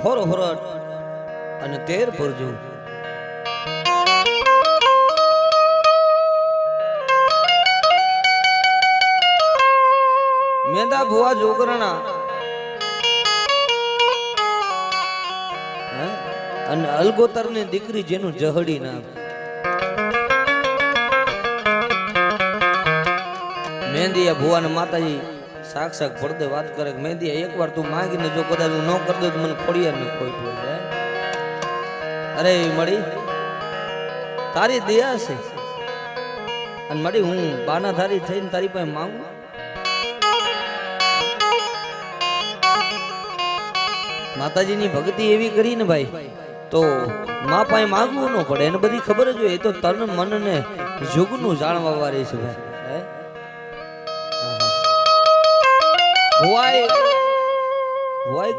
હોરો હોરટ અને તેર પરજુ મેંદા ભુવા જોગરણા અને અલગોતર ની દીકરી જેનું જહડી નામ મેંદિયા ભુવા ને માતાજી સાક્ષાત પડદે વાત કરે કે મેંદિયા એકવાર તું માંગીને જો કદાચ હું ન કરી દઉં તો મને ખોડિયાર ને કોઈ પડી જાય. અરે મળી તારી દયા છે અને મળી હું બાના ધારી થઈને તારી પાસે માંગુ. માતાજીની ભક્તિ એવી કરી ને ભાઈ તો મા પાસે માંગવું ન પડે. એને બધી ખબર જ હોય. એ તો તન મન ને જુગનું જાણવા વાળી છે ભાઈ. ભુવાઈ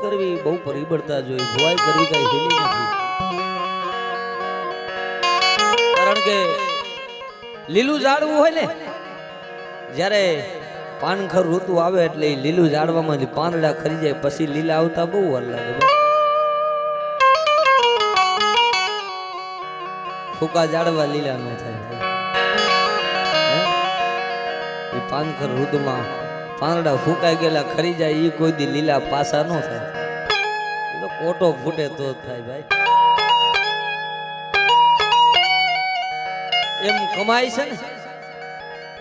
કરવી બહુ પરિબળતા જોઈએ. ભુવાઈ કરવી કઈ હેલી નથી. કારણ કે લીલું ઝાડવું હોય ને જ્યારે પાનખર ઋતુ આવે એટલે લીલું ઝાડવામાં પાંદડા ખરી જાય પછી લીલા આવતા બહુ વાર લાગે. ફૂકા ઝાડવા લીલા ન થાય. એ પાનખર ઋતુમાં પાંદડા ફૂકાઈ ગયેલા ખરી જાય એ કોઈ દી લીલા પાસા ન થાય. એ તો કોટો ફૂટે તો જ થાય ભાઈ. એમ કમાઈ છે ને,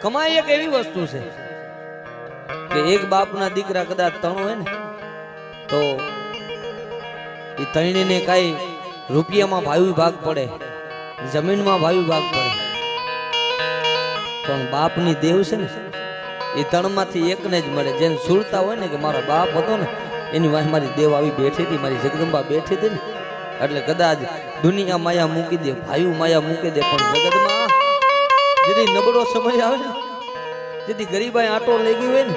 કમાઈ એક એવી વસ્તુ છે કે એક બાપના દીકરા કદાચ ત્રણ હોય ને તો એ ત્રણેયને કાંઈ રૂપિયામાં ભાવી ભાગ પડે, જમીનમાં ભાવી ભાગ પડે, પણ બાપની દેવ છે ને એ ત્રણમાંથી એકને જ મળે. જેને સુરતા હોય ને કે મારો બાપ હતો ને એની વાંહે મારી દેવ આવી બેઠી હતી, મારી જગદંબા બેઠી હતી ને એટલે કદાચ દુનિયા માયા મૂકી દે, ભાઈ માયા મૂકી દે, પણ જગતમાં જેથી નબળો સમય આવે ને, જેથી ગરીબાઈ આટો લઈ ગઈ હોય ને,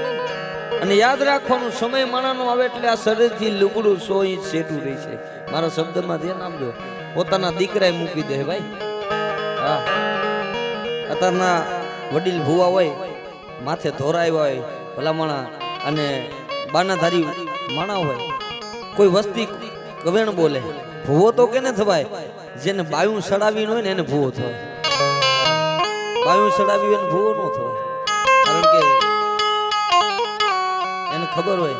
અને યાદ રાખવાનું સમય માણાનો આવે એટલે આ શરીરથી લુગડું 100 ઇંચ સેટું રહી છે. મારા શબ્દમાં ધ્યાન આપજો. પોતાના દીકરાએ મૂકી દે ભાઈ. હા, અત્યારના વડીલ ભુવા હોય માથે ધોરાવ્યા હોય ભલામણા અને બાનાધારી માણા હોય, કોઈ વસ્તી કવેણ બોલે ભૂવો તો કેને થવાય? જેને બાયું સડાવી હોય ને એને ભૂવો થવાય. બાયું સડાવી હોય ને ભૂવો ન થવાય. કારણ કે એને ખબર હોય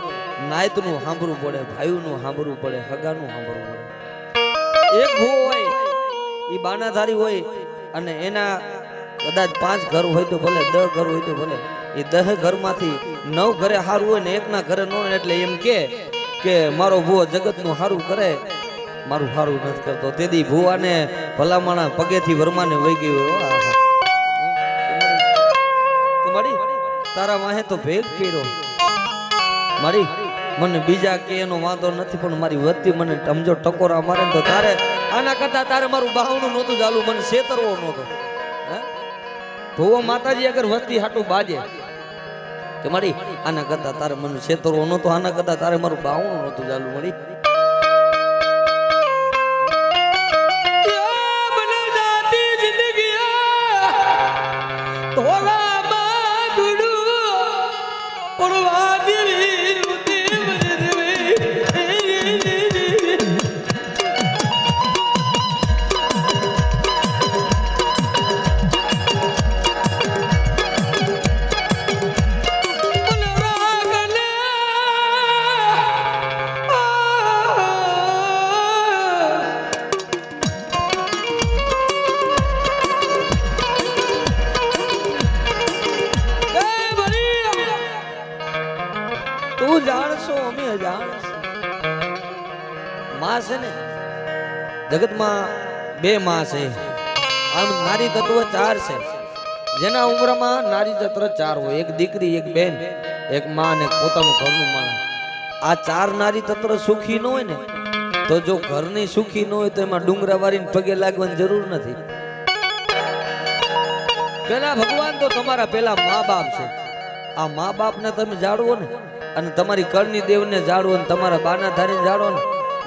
નાયતનું સાંભળવું પડે, ભાઈનું સાંભળવું પડે, હગાનું સાંભળવું પડે. એક ભૂવો હોય એ બાનાધારી હોય અને એના કદાચ 5 ઘર હોય તો ભલે, 10 ઘર હોય તો ભલે, એ 10 ઘરમાંથી 9 ઘરે સારું હોય ને એકના ઘરે ન હોય એટલે એમ કે મારો ભૂવો જગતનું સારું કરે, મારું સારું નથી કરતો. તેથી ભૂવાને ભલામણા પગેથી વર્માને વહી ગયું હોય. મારી તારા વાહે તો ભેગ કર્યો મારી, મને બીજા કે એનો વાંધો નથી, પણ મારી વતી મને સમજો ટકોરા મારે તો તારે આના કરતા તારે મારું બાવનું નહોતું ચાલુ, મને છેતરવો નહોતો. ભૂવો માતાજી અગર વસ્તી હાટું બાજે કે મારી આના કરતા તારે મને છેતરવો નહોતો, આના કરતા તારે મારું બાવણું નહોતું ચાલુ. મારી જાણશો અમે જાણશો. માં છે ને જગતમાં 2 માં છે. આમ નારી તત્વ 4 છે. જેના ઉંમરમાં નારી તત્વ 4 હોય, એક દીકરી, એક બેન, એક માં અને પોતાનું ઘરનું માણસ. આ 4 નારી તત્વ સુખી ન હોય ને તો જો ઘરની સુખી ન હોય તો એમાં ડુંગરા વારીને પગે લાગવાની જરૂર નથી. પેલા ભગવાન તો તમારા પેલા મા બાપ છે. આ મા બાપ ને તમે જાળવો ને અને તમારી કળની દેવને જાળવો ને તમારા બાના ધારીને જાળવો ને.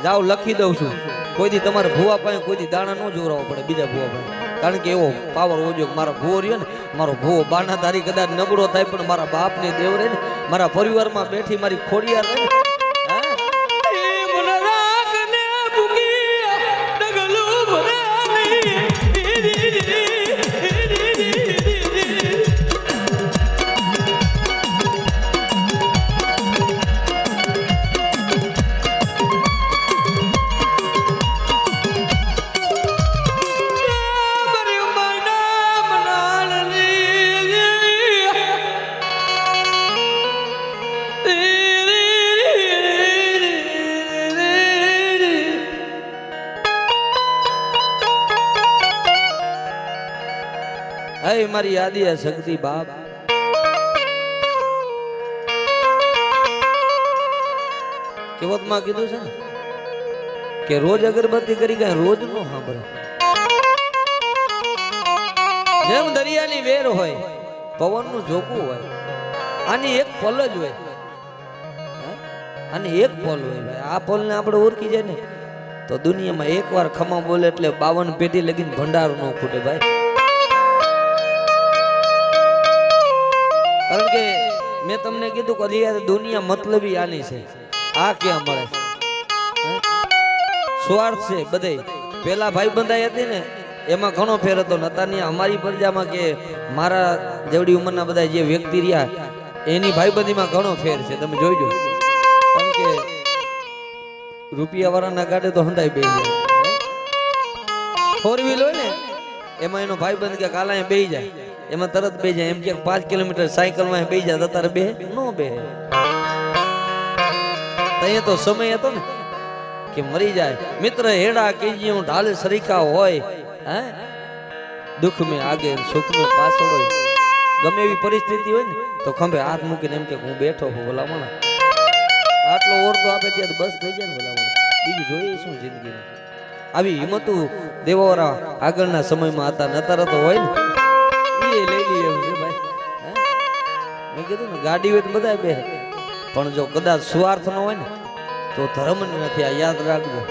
જાઓ લખી દઉં છું, કોઈ દી તમારા ભૂવા પાસે કોઈ દી દાણા ન જોરાવો પડે બીજા ભૂવા પાસે. કારણ કે એવો પાવર ઓજો મારો ભૂવો રહ્યો ને, મારો ભૂવો બાના ધારી કદાચ નબળો થાય પણ મારા બાપની દેવ રહે ને, મારા પરિવારમાં બેઠી મારી ખોડિયાર રહે ને, હે મારી યાદી આ શક્તિ બાપ કેવતમાં કીધું છે ને કે રોજ અગરબત્તી કરી કઈ રોજ નો સાંભળે. જેમ દરિયાની વેર હોય, પવનનું ઝોકું હોય, આની એક પલ જ હોય. આની એક પલ હોય ભાઈ. આ પલને આપણે ઓળખી જાય ને તો દુનિયામાં એકવાર ખમા બોલે એટલે 52 પેઢી લગીને ભંડાર ન ખૂટે ભાઈ. કારણ કે મેં તમને કીધું કે દુનિયા મતલબી આની છે. આ ક્યાં મળે? સ્વાર્થ છે બધે. પેલા ભાઈ બંધાઈ હતી ને એમાં ઘણો ફેર હતો. નતાની અમારી પ્રજામાં કે મારા જેવડી ઉંમરના બધા જે વ્યક્તિ રહ્યા એની ભાઈબંધીમાં ઘણો ફેર છે. તમે જોઈજો. કારણ કે રૂપિયા વાળાના ગાડે તો હંધાઈ બેસી જાય. 4 વ્હીલ હોય ને એમાં એનો ભાઈબંધ કે કાલા બેસી જાય એમાં તરત બેસી જાય. એમ કે 5 કિલોમીટર સાયકલમાં બેસી જાય તારે બે નો બે. અહીંયા તો સમય હતો ને કે મરી જાય મિત્ર હેડા કીજી હું ઢાલ સરીખા હોય. હે દુઃખ में आगे सुख में पाछળ હોય. ગમે એવી પરિસ્થિતિ હોય ને તો ખંભે હાથ મૂકીને એમ કે હું બેઠો છું ભલામણા. આટલો ઓરતો આપે ત્યાં બસ થઈ જાય ને ભલામણા. બીજું જોઈએ શું જિંદગી. આવી હિંમતું દેવોરા આગળના સમયમાં હતા. નતર તો હોય ને એ લઈ લઈએ એમ છે ભાઈ. મેં કીધું ને ગાડી હોય તો બધા બે પણ જો કદાચ સ્વાર્થ ન હોય ને તો ધર્મ નથી. આ યાદ રાખજો.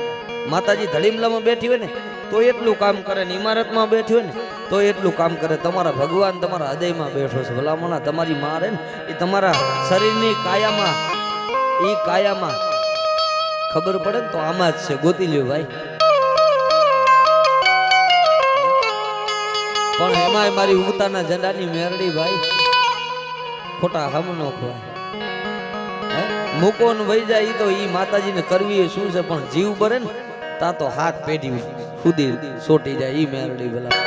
માતાજી ધડીમલામાં બેઠી હોય ને તો એટલું કામ કરે ને ઇમારતમાં બેઠી હોય ને તો એટલું કામ કરે. તમારા ભગવાન તમારા હૃદયમાં બેઠો છે ભલામણા. તમારી માં રે ને એ તમારા શરીરની કાયામાં એ કાયામાં ખબર પડે ને તો આમાં જ છે. ગોતી લ્યો ભાઈ. પણ એમાં મારી ઉગતાના ઝંડાની મેરડી ભાઈ ખોટા હમ નો ખવાય. મૂકો ને વહી જાય તો ઈ માતાજીને કરવી એ શું છે. પણ જીવ બરે ને તા તો હાથ પેઢી સુધી સોટી જાય ઈ મેરડી ભલા.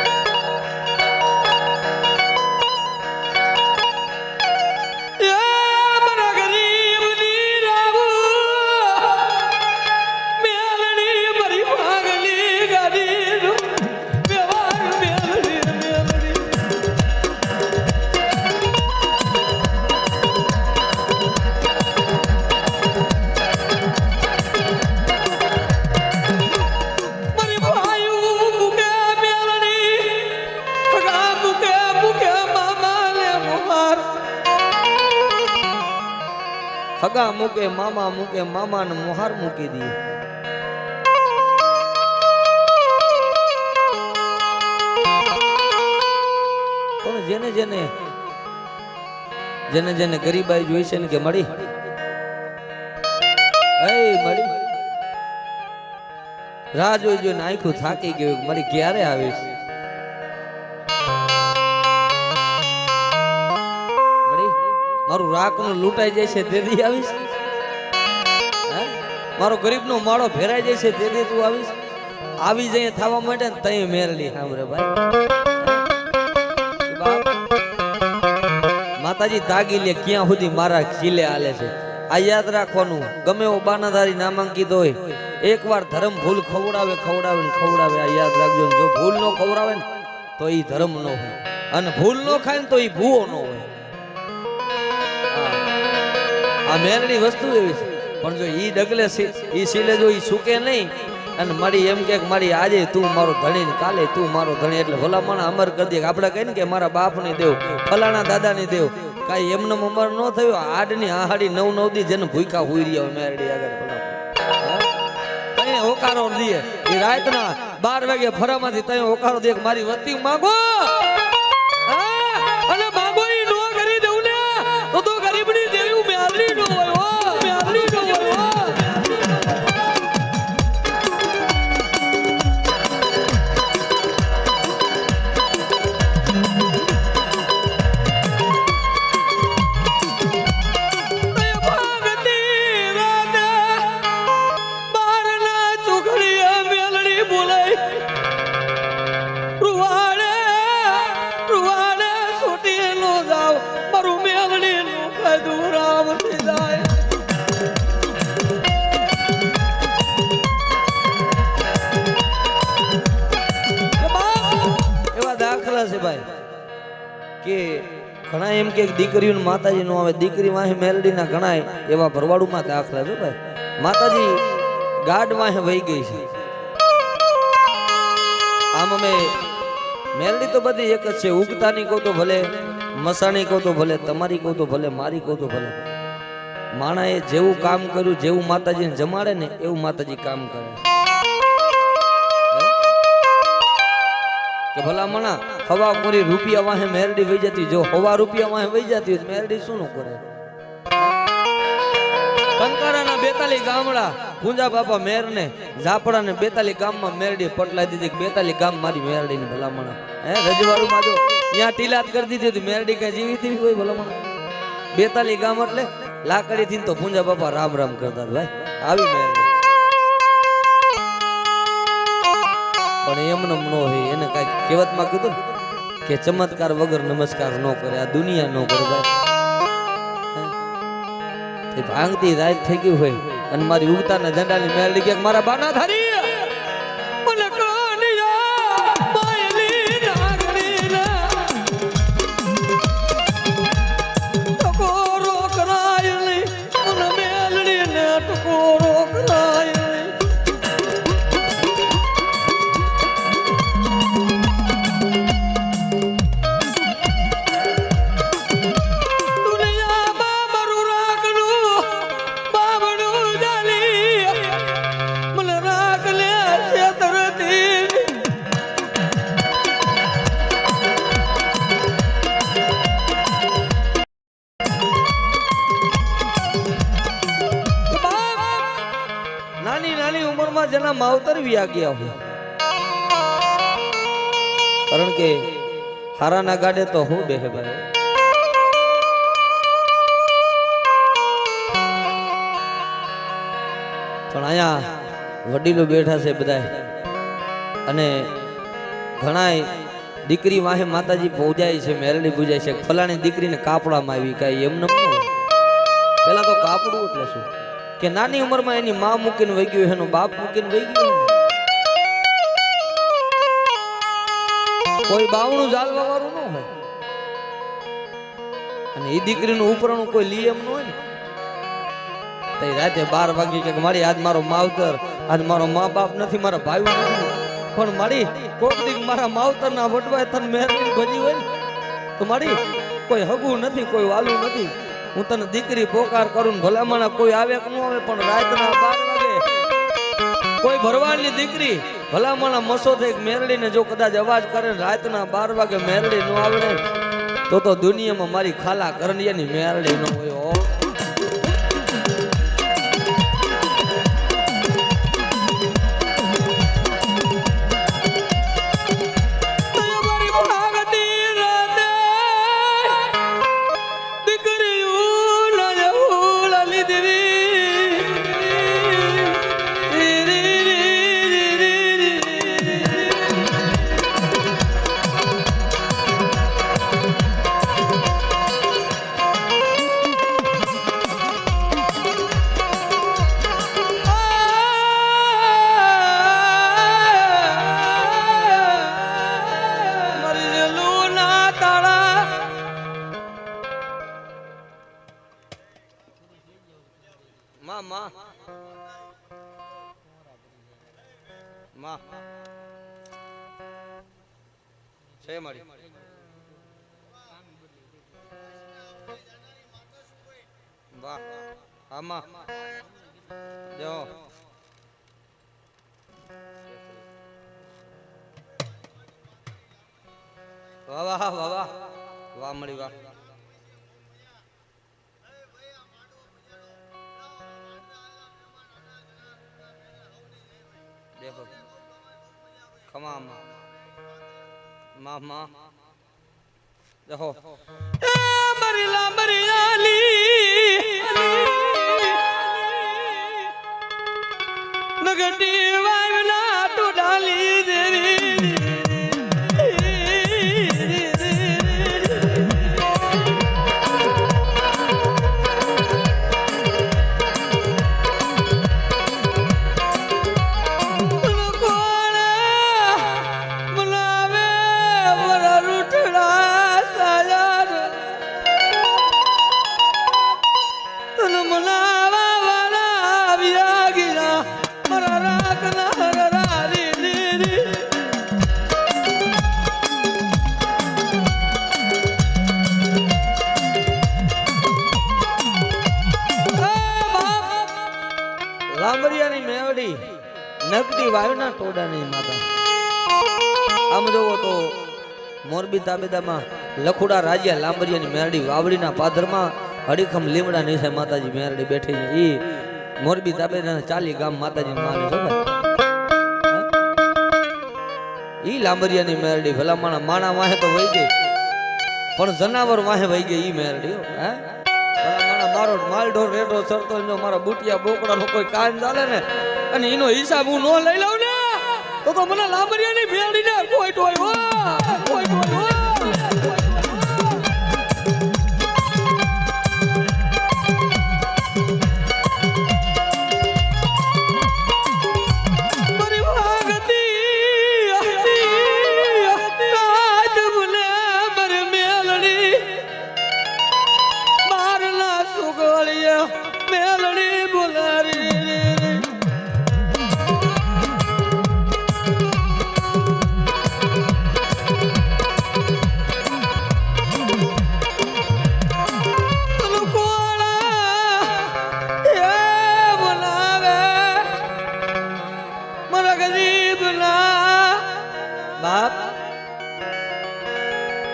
હગા મૂકે મામા ને મોહાર મૂકી દે. પણ જેને જેને ગરીબાઈ જોઈ છે ને કે મળી મળી રાહ જોઈ જોઈને આખું થાકી ગયું મારી ક્યારે આવીશ. મારું રાખનું લૂંટાઈ જાય છે તેથી આવીશ. મારો ગરીબનો માળો ભેરાઈ જાય છે તેથી તું આવીશ. આવી જાય થવા માટે ને તઈ મેરડી સાંભળે ભાઈ. માતાજી તાગી લે ક્યાં સુધી મારા ખીલે આલે છે. આ યાદ રાખવાનું. ગમે એવો બાનાધારી નામાંકિત હોય એકવાર ધર્મ ભૂલ ખવડાવે આ યાદ રાખજો. જો ભૂલ નો ખવડાવે ને તો ઈ ધર્મ નો હોય અને ભૂલ નો ખાય ને તો ઈ ભૂવો નો હોય. આ મેરડી વસ્તુ એવી છે. પણ જો ઈ ડગલે ઈ સીલે જો ઈ સુકે નહીં અને મારી એમ કે મારી આજે તું મારો ધણી ને કાલે તું મારો ધણી એટલે ભલામણ અમર કરી દે. આપણે કહીએ ને કે મારા બાપ ની દેવ ફલાણા દાદા ની દેવ કાંઈ એમને અમર ન થયું. આડની આહાડી 9 દી જેને ભૂખા હુઈ રહ્યા મેરડી આગળ ભલામણ હોકારો દે. એ રાતના 12 વાગે ફરામાંથી તય હોકારો દે મારી વતી માંગો અને માંગો ઈ નો કરી દઉં ને તો ગરીબની દેવી મેરડી નો હોય. કે ઘણા એમ કે દીકરીઓને માતાજી નો આવે, દીકરી વાહે મેલડીના ઘણા એવા ભરવાડુમાં દાખલા છે ભાઈ. માતાજી ગાઢ વાહે વહી ગઈ છે. આમ અમે મેલડી તો બધી એક જ છે. ઉગતાની કહો તો ભલે, મસાણી કહો તો ભલે, તમારી કહો તો ભલે, મારી કહો તો ભલે. માણાએ જેવું કામ કર્યું, જેવું માતાજીને જમાડે ને એવું માતાજી કામ કરે કે ભલા મણા હવા પૂરી રૂપિયા વાહે મેરડી વહી જતી. જો હવા રૂપિયા વાહે વહી જતી હોય મેરડી શું ન કરે. કંકારાના 42 ગામડા પૂંજા બાપા મેર ને ઝાપડા ને 42 ગામમાં મેરડી પટલાઈ દીધી. 42 ગામ મારી મેરડી ની ભલામણા. રજવાડું માં જો ત્યાં ટીલાત કરી દીધી હતી. મેરડી કઈ જીવી હતી કોઈ ભલામણા? 42 ગામ એટલે લાકડી થી તો પૂંજા બાપા રામ રામ કરતા ભાઈ. આવી મેરડી પણ એમને નો હે. એને કઈ કહેવતમાં કીધું કે ચમત્કાર વગર નમસ્કાર નો કરે. આ દુનિયા નો કરે ભાઈ. ભાંગતી રાત થઈ ગઈ હોય અને મારી ઉગતાના ઝંડાની મેલડી કે મારા બાના ધારી મને કાનિયા બાયલી નાગણી ના ટકોરો કરાય ને મને મેલડી ને ટકોરો કરાય. જેના માવતર વ્યા ગયા હોય, કારણ કે હારાના ગાડે તો હું બેહે ભાઈ. પણ અહીંયા વડીલો બેઠા છે બધા અને ઘણા દીકરી વાહે માતાજી પૂજાય છે, મેરડી પૂજાય છે. ફલાણી દીકરીને કાપડામાં આવી કાંઈ એમને પેલા તો કાપડું એટલે શું કે નાની ઉંમરમાં એની માં મૂકીને વહી ગયું, એનો બાપ મૂકીને વહી ગયો. કોઈ બાવણું જાળવા વાળું ન હોય અને એ દીકરીનું ઉપરાણું કોઈ લી એમ ન હોય ને. તો રાતે 12 વાગે કે મારી આજ મારો માવતર, આજ મારો મા બાપ નથી, મારા ભાઈ નથી, પણ મારી કોક દી મારા માવતર ના વટવાય તને મહેરબાની ભજી હોય ને તો મારી કોઈ હગું નથી, કોઈ વાલું નથી. હું તને દીકરી પોકાર કરું, ભલામણા કોઈ આવે કે ન આવે, પણ રાતના 12 વાગે કોઈ ભરવાડની દીકરી ભલામણા મસો થઈ મેરડીને જો કદાચ અવાજ કરે રાતના 12 વાગે મેરડી ન આવડે તો દુનિયામાં મારી ખાલા કરણિયાની મેરડી ન હોય. માં છે મારી વાહ આમાં જો વાહ વાહ વાહ વાહ વાહ મળી વાહ. देखो खमा मामा देखो मरिला मरियाली नगटी वावना तो डाली देवी રૂઠડા સાયા કોઈ વાયુના ટોડા નહીં માતા. આમ જોવો તો મોરબી તાબેદામાં લખુડા રાજ્યા લાંબરિયાની મેરડી વાવડીના પાદરમાં હડીખમ લીમડા નીચે માતાજી મેરડી બેઠી છે. ઈ મોરબી તાબેદાના 40 ગામ માતાજી માને છો ભાઈ. ઈ લાંબરિયાની મેરડી ભલા માણા વાહે તો વહી ગઈ પણ જનાવર વાહે વહી ગઈ ઈ મેરડી. હે ભલા મારો માલ ઢોર રેડો સરતો જો મારા બુટિયા બોકડાનો કોઈ કાન ચાલે ને અને એનો હિસાબ હું નો લઈ લઉં ને તો મને લાંબરિયાની મેરડીને કોઈ ટોય કોઈ ટોય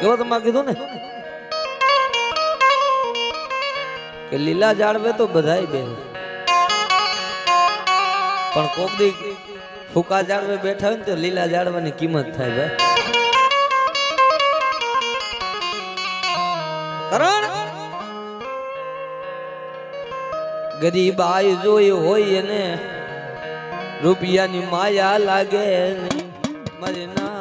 કેવો તમે કીધું ને કે લીલા જાળવે તો બધાય બેન પણ કોક દી ફૂકા જાળવે બેઠા હોય ને તો લીલા જાળવાની કિંમત થાય ભાઈ. કારણ ગરીબાઈ જોઈ હોય એને રૂપિયાની માયા લાગે મારી ના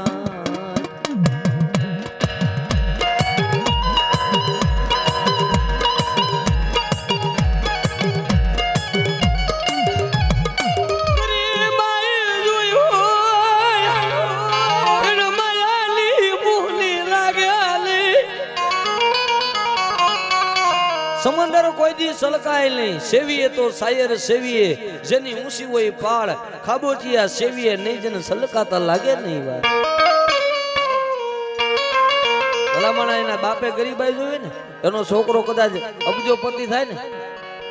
સમંદર કોઈ દી સલકાય નહીં સેવીએ તો શાયર સેવીએ જેની ઊંચી હોય પાળ ખાબોચિયા સેવીએ નહીં જેને સલકાતા લાગે નહીં વાત. ભલામણા એના બાપે ગરીબાઈ જોવે ને એનો છોકરો કદાચ અબજોપતિ થાય ને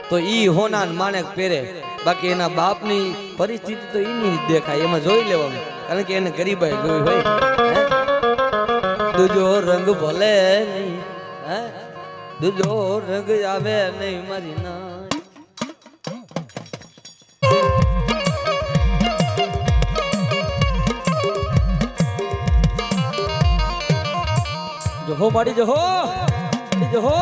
તો ઈ હોના માણેક પહેરે બાકી એના બાપની પરિસ્થિતિ તો એની દેખાય એમાં જોઈ લેવાનું કારણ કે એને ગરીબાઈ જોઈ હોય. દૂજો રંગ ભલે નહીં હે દૂજો રંગ આવે નહીં મારી ના. જહો બાડી જહો જહો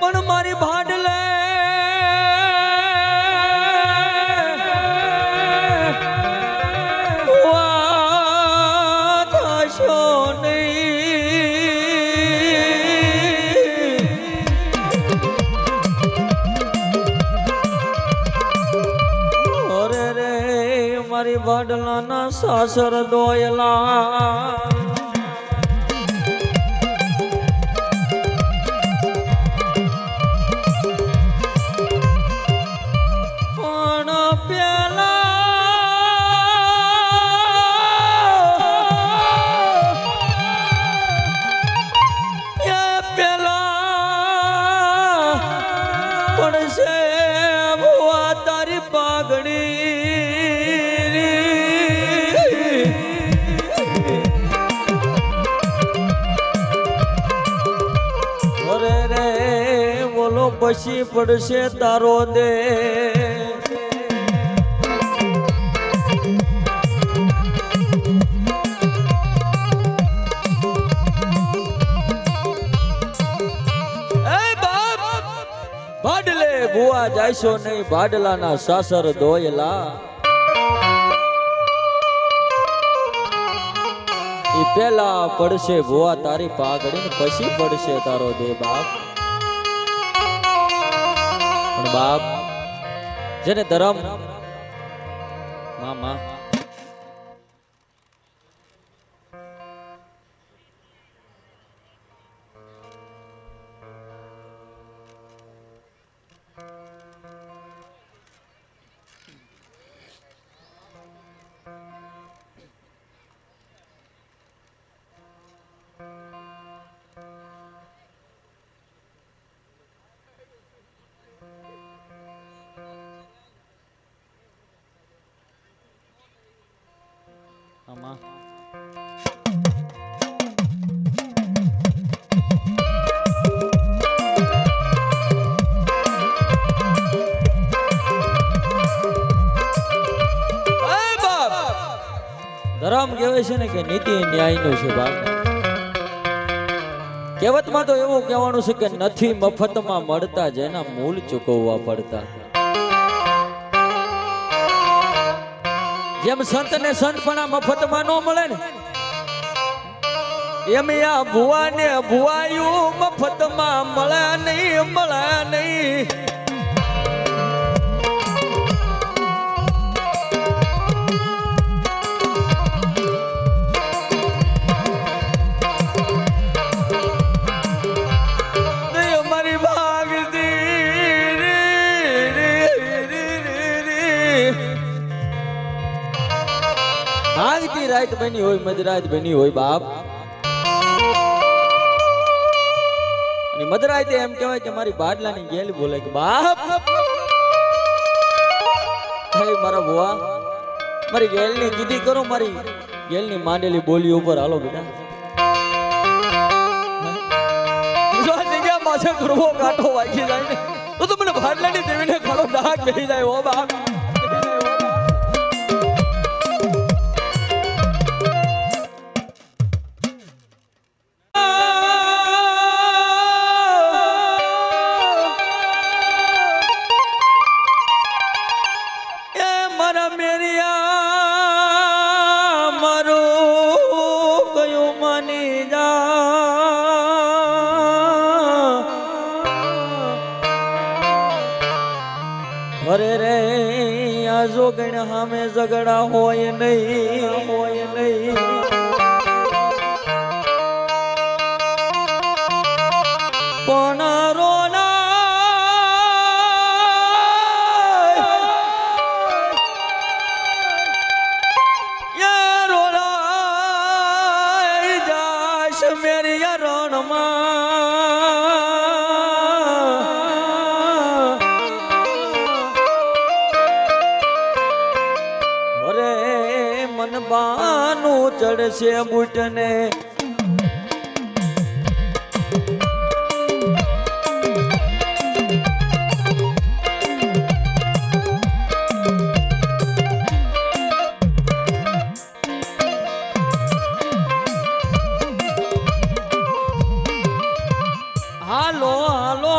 પણ મારી ભાડલે મારી વડલાના સાસર દોયલા પણ પેલા પડશે ભુવા તારી પાઘડી પછી પડશે તારો દે. ભાડલે ભુવા જાયશો નહીં ભાડલાના સાસર દોયલા ઈ પેલા પડશે ભુવા તારી પાઘડી પછી પડશે તારો દે બાપ. પણ બાપ જેને ધર્મ મામા મામા ધર્મ કહેવાય છે ને કે નીતિ ન્યાયનો છે બાપ. કહેવતમાં તો એવું કહેવાનું છે કે નથી મફતમાં મળતા જેના મૂળ ચૂકવવા પડતા. જેમ સંત ને સંતપણા મફતમાં ન મળે ને એમ આ ભુવા ને ભુવાયું મફતમાં મળે નહીં મળે નહીં. ભાગતી રાત બની હોય મધરાત બની હોય બાપ અને મધરાતે એમ કહેવાય કે મારી બાદલાની ગેલ બોલે કે બાપ હે મારા ભુવા મારી ગેલની કીધી કરો મારી ગેલની માંડેલી બોલી ઉપર હાલો બેટા. જો જગ્યા માથે કરવો કાંટો વાગી જાય ને તો મને બાદલાની દેવીને ખાડો ડાક બેહી જાય હો બાપ. અરે રે આ જોગણ હામે ઝઘડા હોય નહીં હોય નહીં. પણ રોના રોના જાશ મેરી રણમાં બાનું ચડશે બુટને હાલો હાલો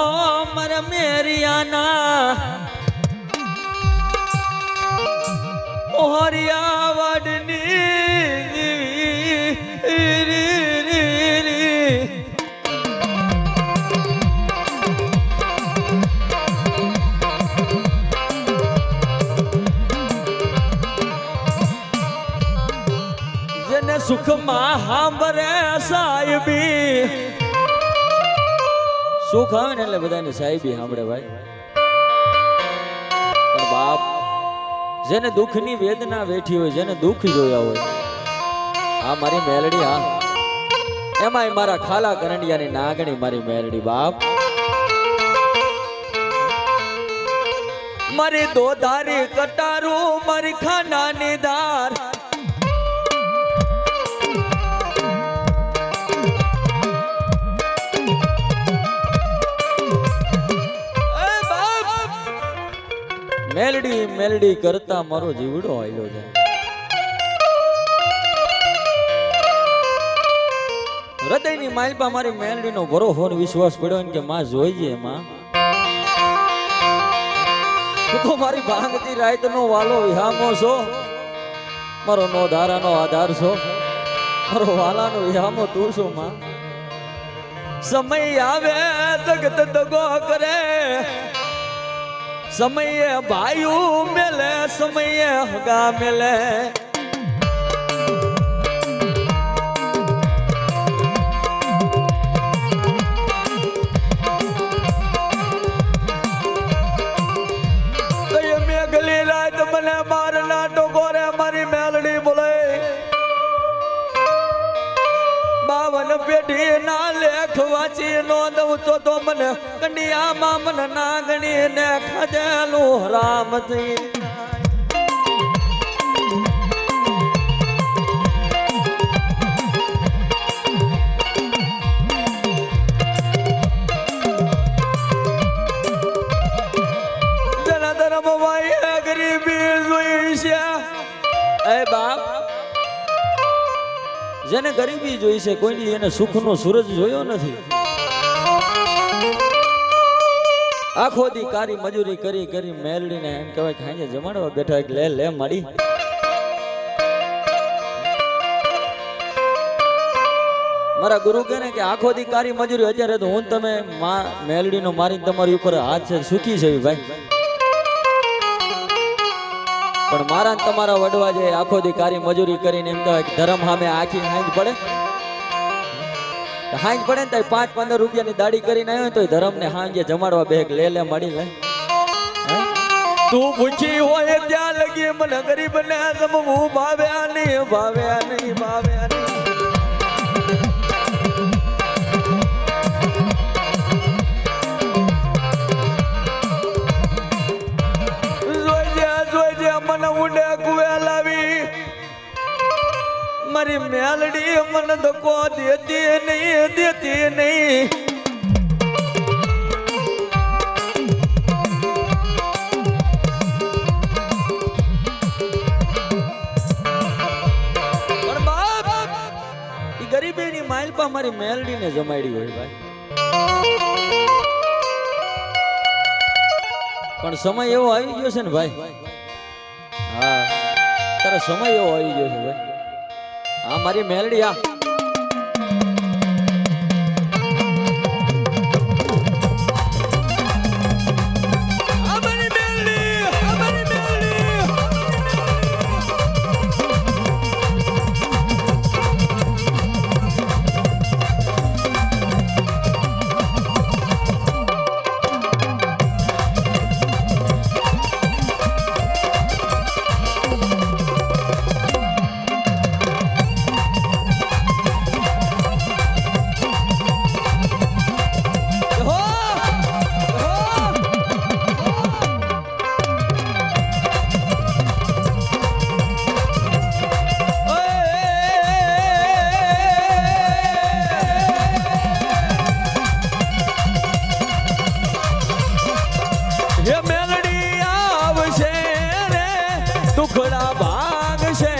મર મેરિયાના ઓહરિયા વાડની જેને સુખમાં સાંભળે સાહેબી સુખ આવે ને એટલે બધાને સાહેબી સાંભળે ભાઈ. પણ બાપ જેને દુઃખની વેદના વેઠી હોય જેને દુઃખ જોયા હોય આ મારી મેલડી આ એમાંય મારા ખાલા કરંડિયાની નાગણી મારી મેલડી બાપ. મારી દોધારી કટારું મારી ખાનાની દાર મેલડી મેલડી કરતા મારો જીવડો આયલો છે. હૃદયની માલપા મારી મેલડીનો ભરોસો ને વિશ્વાસ પડ્યો કે માં જોઈએ માં તો મારી ભાંગતી રાતનો વાલો વિહામો છો મારો નો ધારાનો આધાર છો મારો વાલાનો વિહામો તું છો માં. સમય આવે જગત દગો કરે સમયે ભાઈયું મેલે સમયે હગા મેલે તો એ મેઘલી રાત મને મારના ટોકોરે મારી મેલડી બોલે 52 પેઢી ના લેખ વાંચી નો દઉં તો મને કન્યામાં મને નાગણી ને ખજેલું રામ થઈ જેને ગરીબી જોઈ છે, કોઈની એને સુખનો સૂરજ જોયો નથી. આખો દી કારી મજૂરી કરી કરી મેલડીને એમ કહેવાય કે હાંજે જમાડવા બેઠા લે લે માડી. મારા ગુરુ કહે ને કે આખો દી કારી મજૂરી, અત્યારે તો હું તમે મેલડીનો મારી તમારી ઉપર હાથ છે સુખી છે ભાઈ. પણ મારા ને તમારા વડવા જે આખો દી કારી મજૂરી કરીને એમ કહેવાય કે ધરમ સામે આખી હાંજ પડે ને તો 5-15 રૂપિયાની દાડી કરીને આવ્યો તો ધરમ ને હાંજે જમાડવા બેગ લે લે મળી લે. તું પૂછી હોય ત્યાં લગી મને ગરીબ ને જમવું ભાવ્યા નહીં ભાવ્યા નહીં ભાવ્યા નહીં. મને ઉડે કુવે લાવી મારી મેલડી મને ધક્કો દેતી નહીં દેતી નહીં. પણ બાપ ઈ ગરીબીની માલપા મારી મેલડીને જમાડી હોય ભાઈ. પણ સમય એવો આવી ગયો છે ને ભાઈ. હા તારો સમય એવો આવી ગયો છે ભાઈ. આ મારી મેલડી આ દુખડા ભાગ છે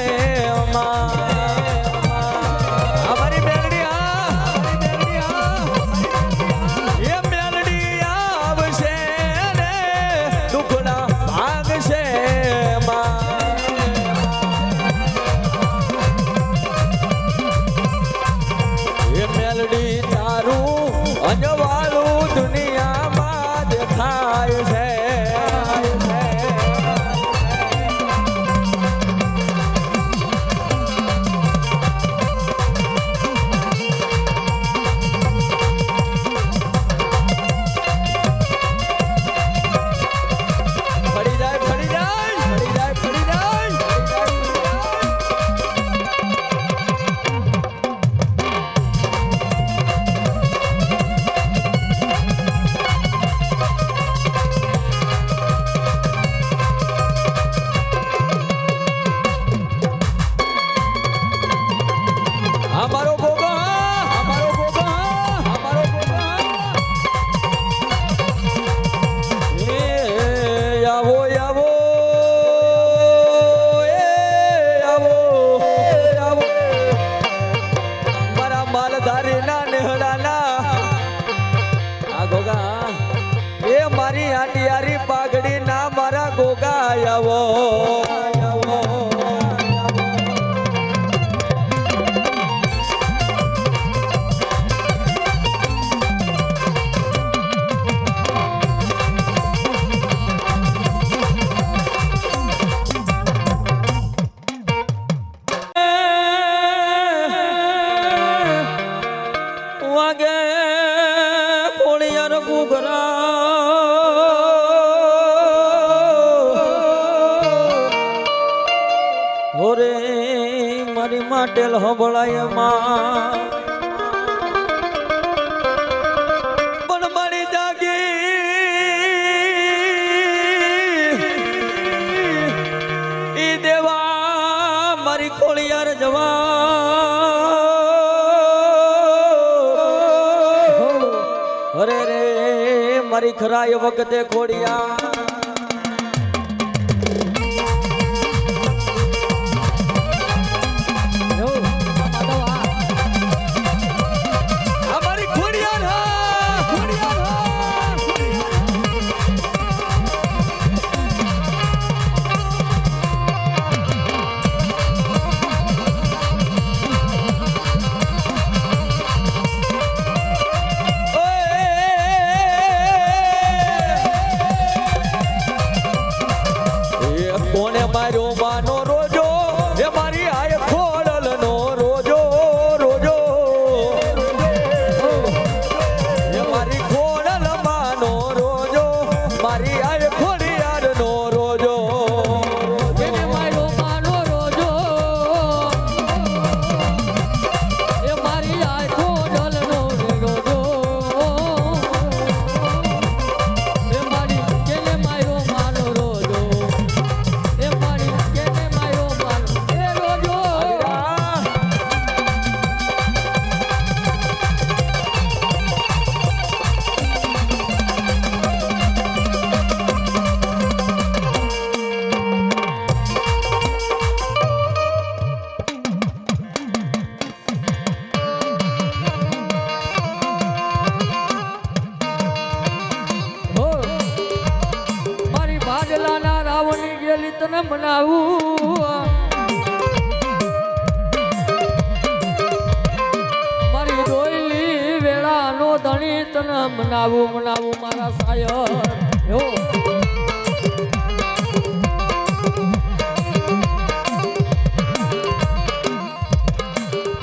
અમારી મેલડી એ મેલડી આવશે ને દુખડા ભાગ છે એ મેલડી તારું અજવાળું દુનિયામાં દેખાય છે. અમારો ગોગા એ આવો આવો એ આવો આવો મારા માલધારી ના નેહડાના આ ગોગા એ મારી આટિયારી પાઘડી ના મારા ગોગા આવો આવો. વાગે કોળિયાર ગુગરા હોરે મારી માટેલ હંભળાય માં પણ મારી જાગી ઈ દેવા મારી કોળિયાર જવા અરે રે મારી ખરાય વખતે ખોડિયા કોને માર્યો માનો રોજો એ મારી આય ખોડલ નો રોજો રોજો એ મારી ખોડલ માનો રોજો મારી આય ખોડિયાર નો રોજો કેને માર્યો માનો રોજો એ મારી આંખો ઢલનો રોજો એ મારી કેને માર્યો માનો રોજો એ મારી કેને માર્યો માનો એ રોજો હો મારી ભાડલાના રાવણી ગેલી તને મનાવું મારી રોયલી વેળાનો ધણી તને મનાવું મનાવું મારા સાયર હો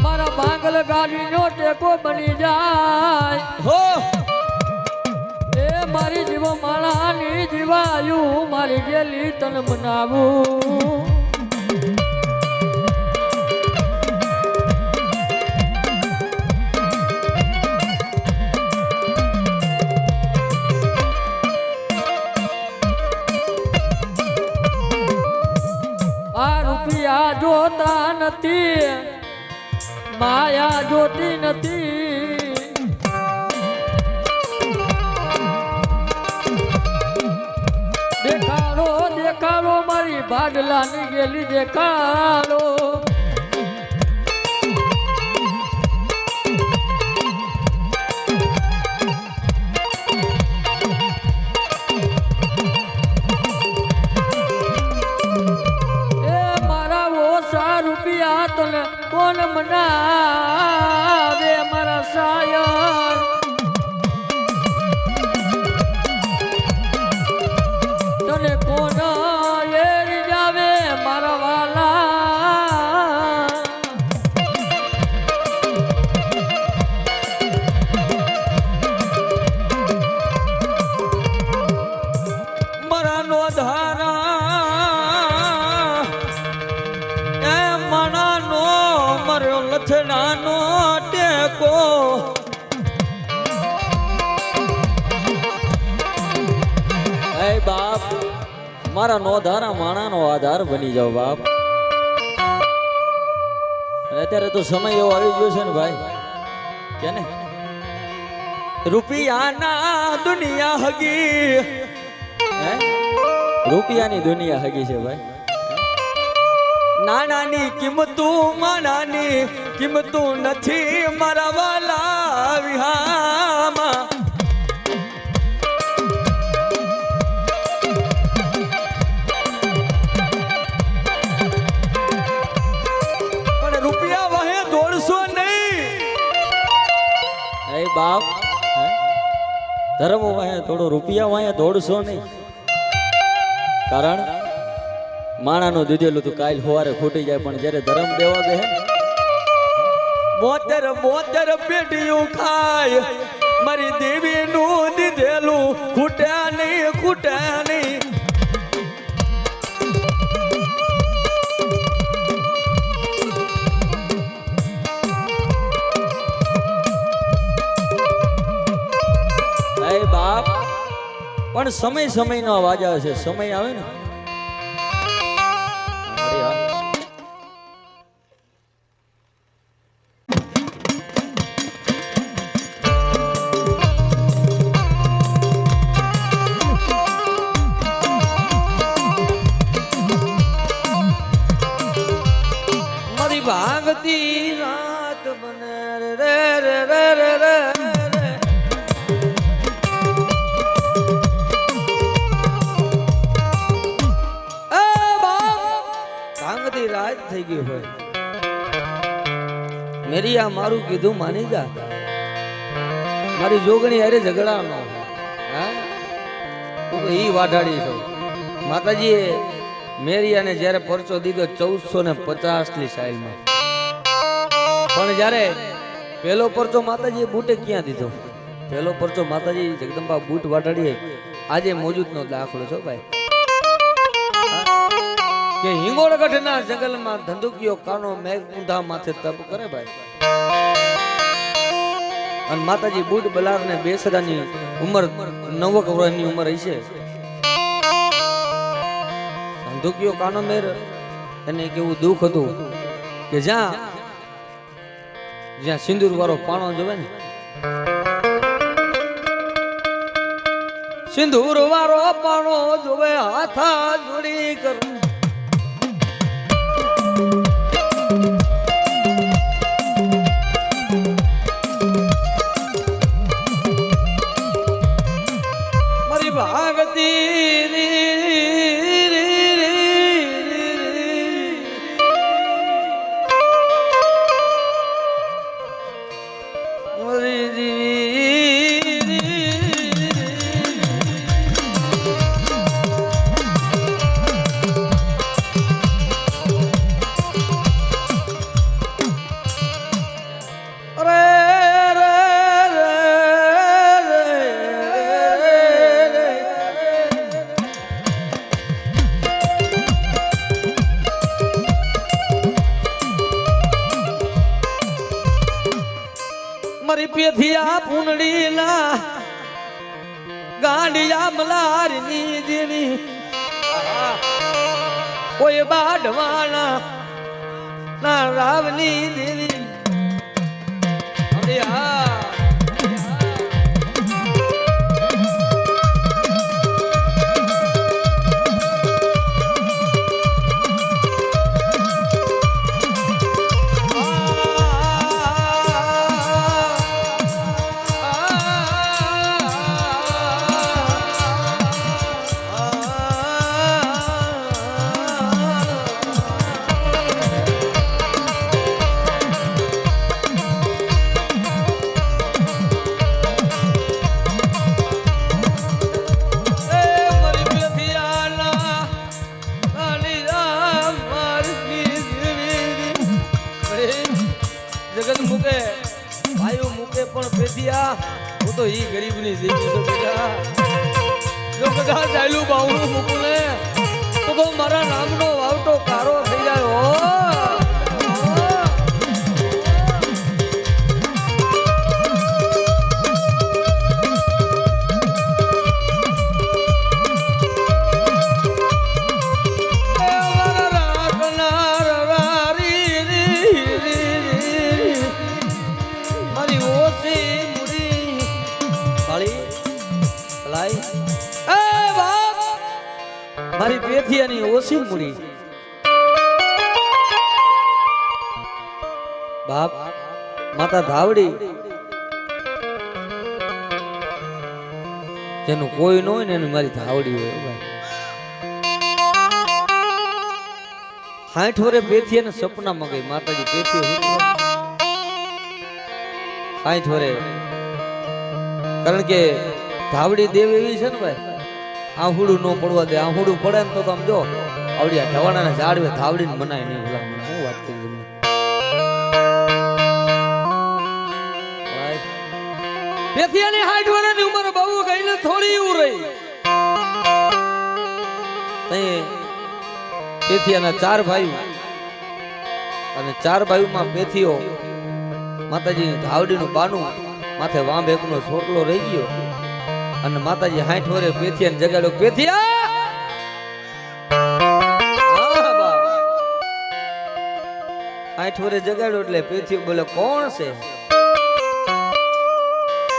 મારા બાંગલ ગાડીનો ટેકો બની જાય હો એ મારી જીવો માળાની જીવાયું મારી ગેલી તન મનાવું આ રૂપિયા જોતા નથી માયા જોતી નથી દેખાડો દેખાડો મારી ભાડલાની ગેલી દેખાડો એ મારા ઓછા રૂપિયા તને કોણ મનાવે મારા સાયર તને કોણ એરી જાવે મારા વાલા મારા નો ધારા એ મણાનો મર્યો લથડાનો ટેકો એ બાપ મારા નો ધારા માણાનો આધાર બની જાવ બાપ અને અત્યારે તો સમય એવો આવી ગયો છે ને ભાઈ કે ને રૂપિયાના દુનિયા હગી હે રૂપિયાની દુનિયા હગી છે ભાઈ નાનાની કિંમતું માનાની કિંમતું નથી મારા વાલા વિહામાં પણ રૂપિયા વાહે દોડશો નહીં એ બાપ હે? ધર્મ વાહે થોડો રૂપિયા વાહે દોડશો નહીં કારણ માણાનું દીધેલું તું કાલ સવારે ખૂટી જાય પણ જ્યારે ધર્મ દેવા બે મોતર મોતર પેટીયું ખાય મારી દેવીનું દીધેલું ખૂટ્યા નહીં ખૂટ્યા નહીં એ બાપ પણ સમય સમયનો વાજા છે સમય આવે ને ભાગતી રાત બને રે રે રે રે રે રે. એ બાપ ભાગતી રાત થઈ ગઈ હોય મેરી આ મારું કીધું માની જા મારી જોગણી અરે ઝઘડા નો હા તું ઈ વાઢાડી છો માતાજીએ મેરિયાને જ્યારે પરચો દીધો 1450ની સાલમાં, પણ જ્યારે પહેલો પરચો માતાજીએ બૂટે ક્યાં દીધો? પહેલો પરચો માતાજી જગદંબા બૂટ વાટાડીએ આજે મોજૂદનો દાખલો છો ભાઈ, કે હિંગોળગઢના જંગલમાં ધંધુકીયો કાનો મેઘ ઊંધા માથે તપ કરે ભાઈ, અને માતાજી બુટ બલારને બેસરાની ઉંમર 9 વર્ષની ઉંમર હશે. ધંધુકીયો કાનો મેર એને કેવું દુઃખ હતું કે જ્યાં સિંદૂર વાળો પાણો જોવે ને, સિંદૂર વાળો પાણો જોવે હાથા જોડી કર, મારી ભાગતી મારી પેથિયા પૂંડળીના ગાંડિયા મલારની દીની કોઈ બાઢવાના ના રાવની દીની. અરે હા જગત મૂકે ભાઈઓ મૂકે પણ પેથિયા હું તો ઈ ગરીબની દીકરી તો બેટા, જો બધા ચાલ્યું બાવળું મૂકું ને તો મારા નામનો વાવટો કારો થઈ જાય. મારી પેથિયાની ઓછી મૂડી બાપ માતા ધાવડી જેનું કોઈ ન હોય ને એની મારી ધાવડી હોય ભાઈ. 60 વર્ષે પેથિયાને સપનામાં ગઈ માતાજી પેથિયો 60 વર્ષે, કારણ કે ધાવડી દેવ એવી છે ને ભાઈ, આહુડું ન પડવા દે. આહુડું પડે ને તો આમ જો આવડી આ ઢવાણાના ઝાડવે ધાવડીને બનાય નહીં. ભલા મને શું વાત કરી તમને પેથિયાની 60 વર્ષની ઉંમર બહુ ગઈ ને થોડી ઉ રહી. પેથિયાના 4 ભાઈઓ અને 4 ભાઈઓમાં પેથિયો માતાજીની ધાવડીનું બાનું માથે વાંભ એકનો છોટલો રહી ગયો અને માતાજી 60 વર્ષે પેથિયાને જગાડ્યો. પેથિયા 60 વર્ષે જગાડ્યો એટલે પેથિયો બોલે કોણ છે?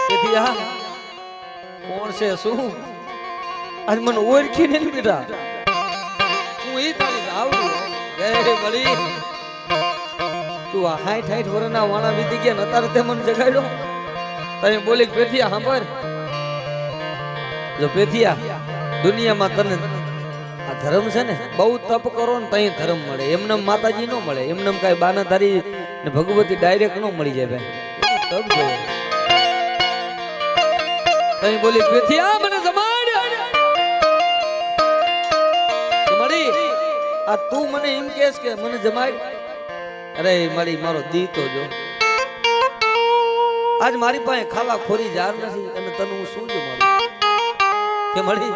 પેથિયા કોણ છે? શું આજ મને ઓળખી નહીં બેટા? હું ઈ તારી ધાવડી એ બળી તું આ 60 વર્ષના વાણા વીતી ગયા ને તારે તે મને જગાડ્યો. તમે બોલી પેથિયા સાંભળ, જો પેથિયા દુનિયામાં તને આ ધર્મ છે ને બહુ તપ કરો ને તઈ ધર્મ મળે, એમને માતાજી નો મળે, એમને કઈ બાનાધારી ને ભગવતી ડાયરેક્ટ નો મળી જાય ભાઈ. તપ જોવે તઈ બોલી પેથિયા મને જમાડ મળી આ તું મને એમ કહેશ કે મને જમાડ? અરે મારો દી તો જો આજ મારી પાસે ખાવા ખોરી જાર નથી અને તને હું શું જમાડું કે મળી?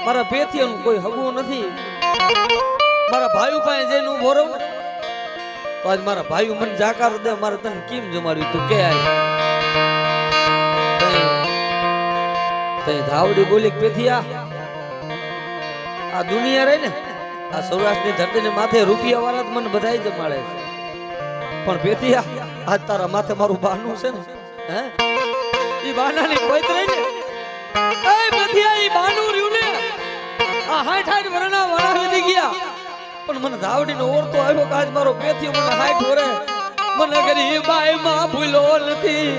મારા પેથિયાનું કોઈ હગું નથી. મારા ભાઈઓ પાસે જઈને ઊભો રહું તો આજ મારા ભાઈઓ મને જાકાર દે, મારે તને કેમ જમાડ્યું તું કે તઈ ધાવડી બોલી પેથિયા આ દુનિયા રહી ને આ સૌરાષ્ટ્રની ધરતીને માથે રૂપિયા વાળા મને બધાય જમાડે છે, પણ પેથિયા આજ તારા માથે મારું બહાનું છે ને, હે ઈ બહાનાની કોઈ રહી ને એ પેથિયા ઈ બહાનું રહ્યું ને આ 60 વરના વાળા વધી ગયા, પણ મને ધાવડીનો ઓરતો આવ્યો કે આજ મારો પેથિયો મને 60 વરે મને કરી બાઈ માં ભૂલો નથી.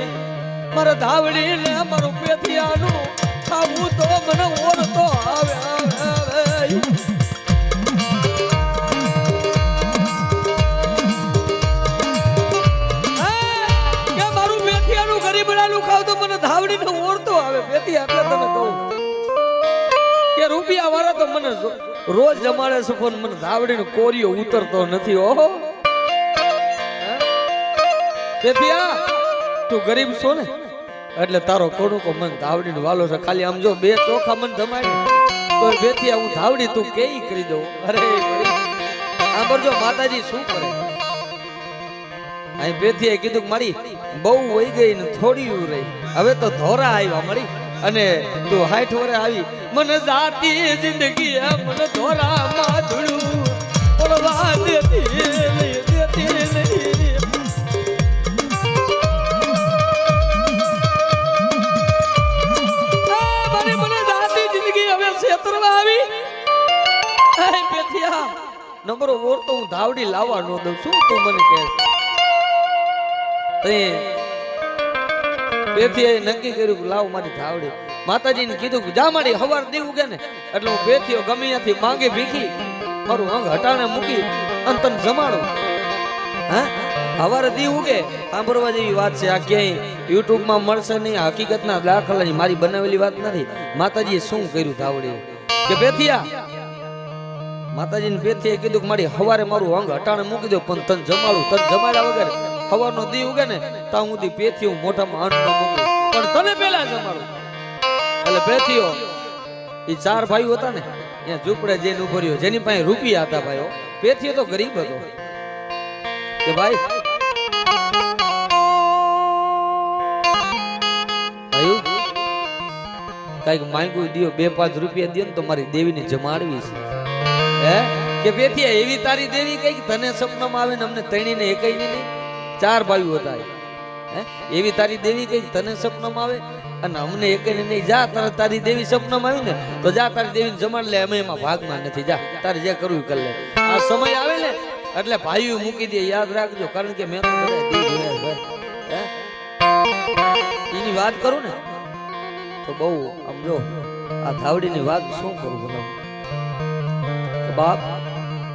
મારા ધાવડી ને મારું પેથિયાનું ખાવું તો મને ઓરતો આવે કે મારું પેથિયાનું ગરીબ બનાલું ખાવ તો મને ધાવડીને ઓરતો આવે. પેથિયા એટલે તને કહું કે રૂપિયા વાળા તો મને રોજ જમાડે છે, પણ મને ધાવડીનો કોરિયો ઉતરતો નથી. ઓહો પેથિયા તું ગરીબ છો ને એટલે તારો કોડુકો મન ધાવડીનો વાલો છે. ખાલી આમ જો 2 ચોખા મન જમાડે તો પેથિયા હું ધાવડી તું કેઈ કરી દઉં. અરે આ પર જો માતાજી શું કરે. અહીં પેથિયાએ કીધું કે મારી બહુ વહી ગઈ ને થોડી રહી, હવે તો ધોરા આવ્યા મળી અને તું 60 વરે આવી. મને જાતી જિંદગી મને ધોરા માં ધૂળું પડવા દેતી નહીં. નંબરો ઓર તો હું ધાવડી લાવવા ન દઉં. શું તું મને કહે? પેથિયાએ નક્કી કર્યું કે લાવ મારી ધાવડી. માતાજીને કીધું કે જા મારી હવાર દેવું કે ને એટલે હું પેથિયો ગમે ત્યાંથી માંગે ભીખી મારું અંગ હટાણે મૂકી અને તને જમાડું. હા હવારે દેવું કે સાંભળવા જેવી વાત છે. આ ક્યાંય યુટ્યુબમાં મળશે નહીં, હકીકતના દાખલાની મારી બનાવેલી વાત નથી. માતાજીએ શું કર્યું ધાવડી કે પેથિયા માતાજીને પેથિયાએ કીધું કે મારી હવારે મારું અંગ હટાણે મૂકી દો પણ તને જમાડું. તને જમાડ્યા વગર હવારનો દી ઉગે ને ત્યાં સુધી પેથિયો મોઢામાં અન્ન ન મૂકું, પણ તને પહેલા જમાડું. એટલે પેથિયો એ 4 ભાઈઓ હતા ને ત્યાં ઝૂંપડે જઈને ઉભો રહ્યો, જેની પાસે રૂપિયા હતા. ભાઈઓ પેથિયો તો ગરીબ હતો કે ભાઈ કઈક માંગ્યું દિયો 2-5 રૂપિયા દિયો ને તો મારી દેવીને જમાડવી છે. હે કે પેથિયા એવી તારી દેવી કઈ તને સપનામાં આવે ને અમને તણીને એકઈ નહીં. 4 ભાઈઓ હતા. હે એવી તારી દેવી કઈ તને સપનામાં આવે અને અમને એકઈને નહીં. જા તારી દેવી સપનામાં આવી ને તો જા તારી દેવીને જમાડ લે, અમે એમાં ભાગમાં નથી. જા તારે જે કરવું કરી લે. આ સમય આવે ને એટલે ભાઈઓ મૂકી દે, યાદ રાખજો, કારણ કે મેં તો બધા દી જોયા ભાઈ. હે એની વાત કરું ને તો બહુ આમ જો આ ધાવડીની વાત શું કરું બોલો કે બાપ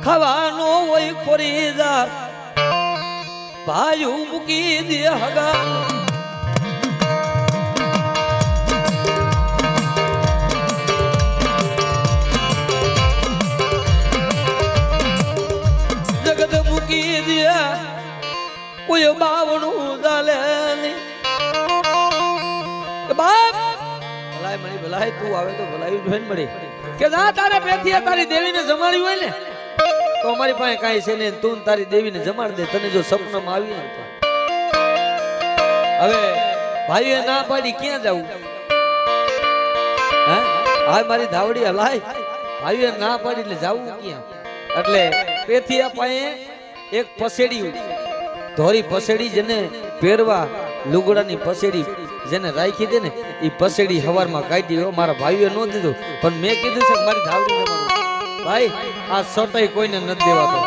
ખાવાનો હોય ખોરી જા ભાઈઓ મૂકી દે હગા. જગત મૂકી દે કોઈ બાવણું ચાલે નહીં. બાપ ભલાઈ મળી ભલાઈ તું આવે તો ભલાઈ જોઈને મળી કે જા તારે પેથિયા તારી દેવીને જમાડી હોય ને તો અમારી પાસે કાંઈ છે ને તું તારી દેવીને જમાડ દે. તને જો સપનામાં આવી ને તો હવે ભાઈએ ના પાડી ક્યાં જવું? હે આ મારી ધાવડી હલાય ભાઈએ ના પાડી એટલે જવું ક્યાં? એટલે પેથિયા પાસે એક પસેડી ધોરી પસેડી જેને પહેરવા લુગડાની પસેડી જેને રાખી દે ને એ પસેડી હવારમાં કાઢી. મારા ભાઈઓ ન દીધું પણ મેં કીધું છે મારી ધાવડી ભાઈ આ સટાઈ કોઈને નથી દેવાતો.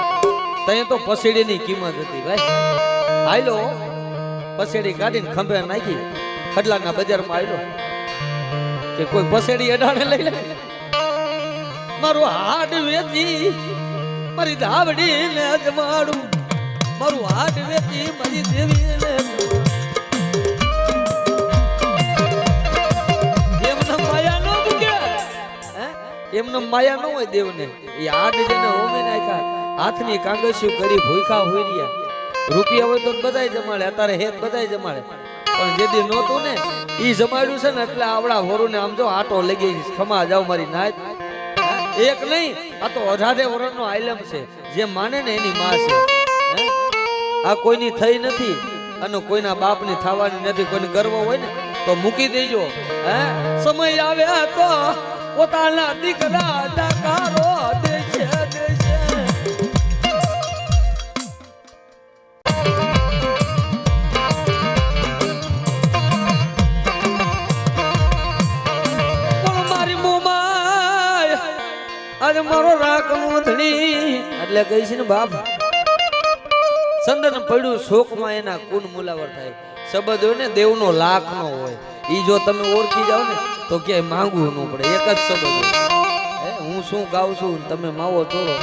ત્યાં તો પસેડીની કિંમત હતી ભાઈ. હાલો પસેડી કાઢીને ખંભે નાખી ખડલાના બજારમાં આવ્યો કે કોઈ પસેડી અડાણે લઈ લે. મારું હાડ વેચી મારી ધાવડીને અજમાડું, મારું હાડ વેચી મારી દેવીને એમને માયા ન હોય દેવને. એ હાથ જેને હોમે નાખ્યા, હાથની કાંગસ્યું કરી ભૂખા હોઈ રહ્યા. રૂપિયા હોય તો બધાય જમાડે, અત્યારે હેત બધાય જમાડે, પણ જે દી નહોતું ને ઈ જમાડ્યું છે ને એટલે આવડા વરુને આમ જો આટો લગી ખમા જાવ મારી નાચ. એક નહીં, આ તો 18 વર્ષનો આલમ છે. જે માને ને એની માં છે. આ કોઈની થઈ નથી અને કોઈના બાપની થવાની નથી. કોઈને ગર્વ હોય ને તો મૂકી દેજો. સમય આવે તો પોતાના દીકરા ડાકારો દેશે દેશે. પણ મારી મોમાય આજે મારો રાખ મોધણી એટલે કહી છે ને બાપ, સંદન પડ્યું શોકમાં એના કુન મુલાવર થાય. શબ્દ હોય ને દેવનો લાખ નો હોય. ઈ જો તમે ઓળખી જાવ ને તો ક્યાંય માંગવું ન પડે. એક જ શબ્દ હોય. હું શું ગાઉં છું તમે માવો ચોરો,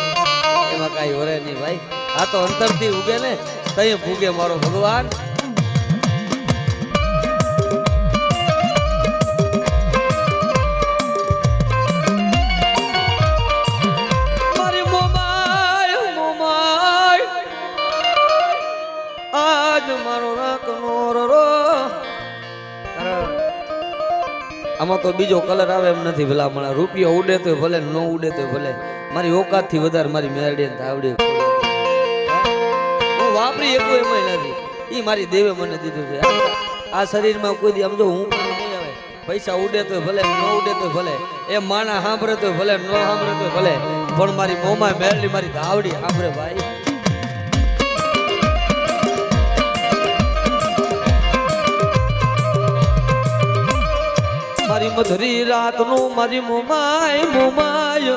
એમાં કાંઈ વરે નહીં ભાઈ. આ તો અંતરથી ઉગે ને તઈ ભૂગે મારો ભગવાન. મારી મોમાય મોમાય આજ મારો રાખનો રો. આમાં તો બીજો કલર આવે એમ નથી. ભલા મને રૂપિયો ઉડે તો ભલે, ન ઉડે તો ભલે. મારી ઓકાત થી વધારે મારી મેરડી આવડે હું વાપરી એકું એમાં નથી. ઈ મારી દેવે મને દીધું છે. આ શરીરમાં કોઈ દી સમજો હું નહીં આવે. પૈસા ઉડે તો ભલે, ન ઉડે તો ભલે. એ માણા સાંભળે તો ભલે, ન સાંભળે તો ભલે, પણ મારી મોમાં મેરડી મારી ધાવડી સાંભળે ભાઈ. મારી મધુરી રાત નું મારી મોમાય મોમાય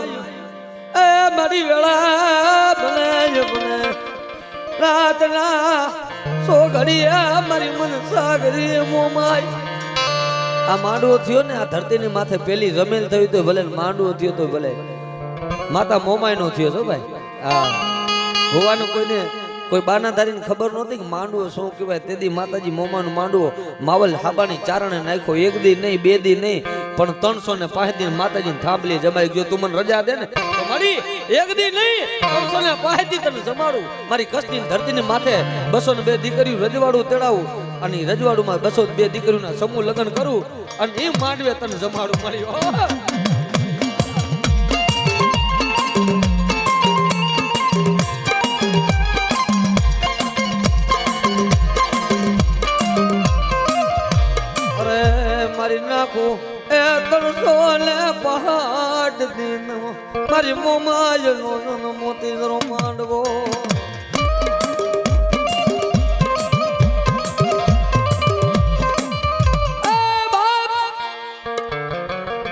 એ મારી વેળા બને બને રાતના સો ઘડિયા મારી મન સાગરી મોમાય. આ માંડવો થયો ને આ ધરતીની માથે પેલી રમેલ થયું તો ભલે, માંડવો થયો તો ભલે, માતા મોમાય નો થયો છો ભાઈ. હા, હોવાનું કોઈને કોઈ બાનાધારીને ખબર નહોતી કે માંડવો શું કહેવાય. તેથી માતાજી મોમાનું માંડવો માવલ હાબાની ચારણે નાખ્યો. એક દી નહીં, બે દી નહીં, પણ 305 દિન માતાજીને થાંભલી જમાઈ ગયો. તું મને રજા દે ને તો મારી એક દી નહીં 305 દી તને જમાડું. મારી કષ્ટની ધરતીની માથે 202 દીકરીઓ રજવાડું તેડાવું અને રજવાડુમાં 202 દીકરીઓના સમૂહ લગ્ન કરું અને એ માંડવે તને જમાડું મારી. મારી નાખું એ તરસો ને પહાડ દિન મારી મોમાય નો મોતી રો માંડવો.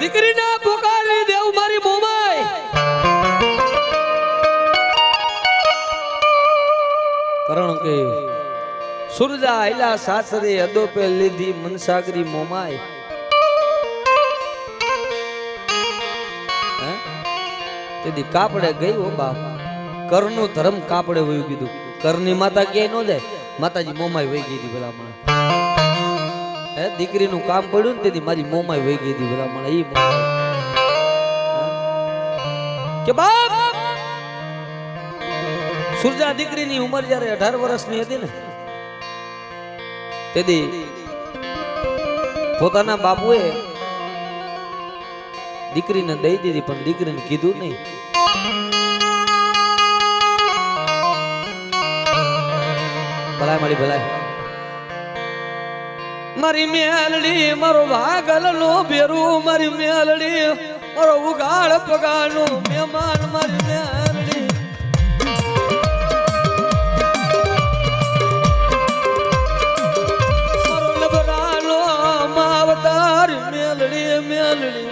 દીકરીને પુકારી દેવ મારી મોમાય. કારણ કે સુરજા આયલા સાસરે અદોપે લીધી મનસાગરી મોમાય. તેથી કાપડે ગઈ હો બાપ. કરનું ધર્મ કાપડે વયું કીધું. કરની માતા ક્યાંય ન જાય, માતાજી મોમાય વહી ગઈ હતી ભલામણ. દીકરીનું કામ પડ્યું ને તેથી મારી મોમાય વહી ગઈ હતી ભલામણ. ઈ કે બાપ સુરજા દીકરીની ઉંમર જયારે 18 વર્ષની હતી ને તેથી પોતાના બાપુએ દીકરીને દઈ દીધી, પણ દીકરીને કીધું નહીં. ભલાય મારી ભલાય. મારી મેલડી મારો વાગલ નો ભેરું, મારી મેલડી મારો ઉગાડ પગાનો મહેમાન, મારી મેલડી મારો લબરાનો માવતાર મેલડી મેલડી.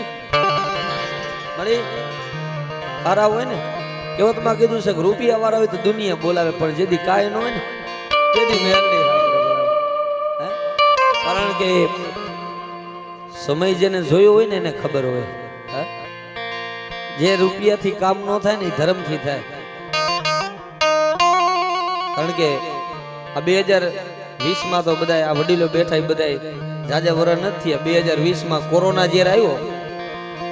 મારી હારા હોય ને કહેવતમાં કીધું છે કે રૂપિયા વાળા હોય તો દુનિયા બોલાવે, પણ જેથી કાંઈ ન હોય ને તેથી મેલડી. કારણ કે સમય જેને જોયો હોય ને એને ખબર હોય. જે રૂપિયાથી કામ ન થાય ને એ ધર્મથી થાય. કારણ કે આ 2020 તો બધા આ વડીલો બેઠા બધા જાજા વર નથી. 2020 કોરોના જ્યારે આવ્યો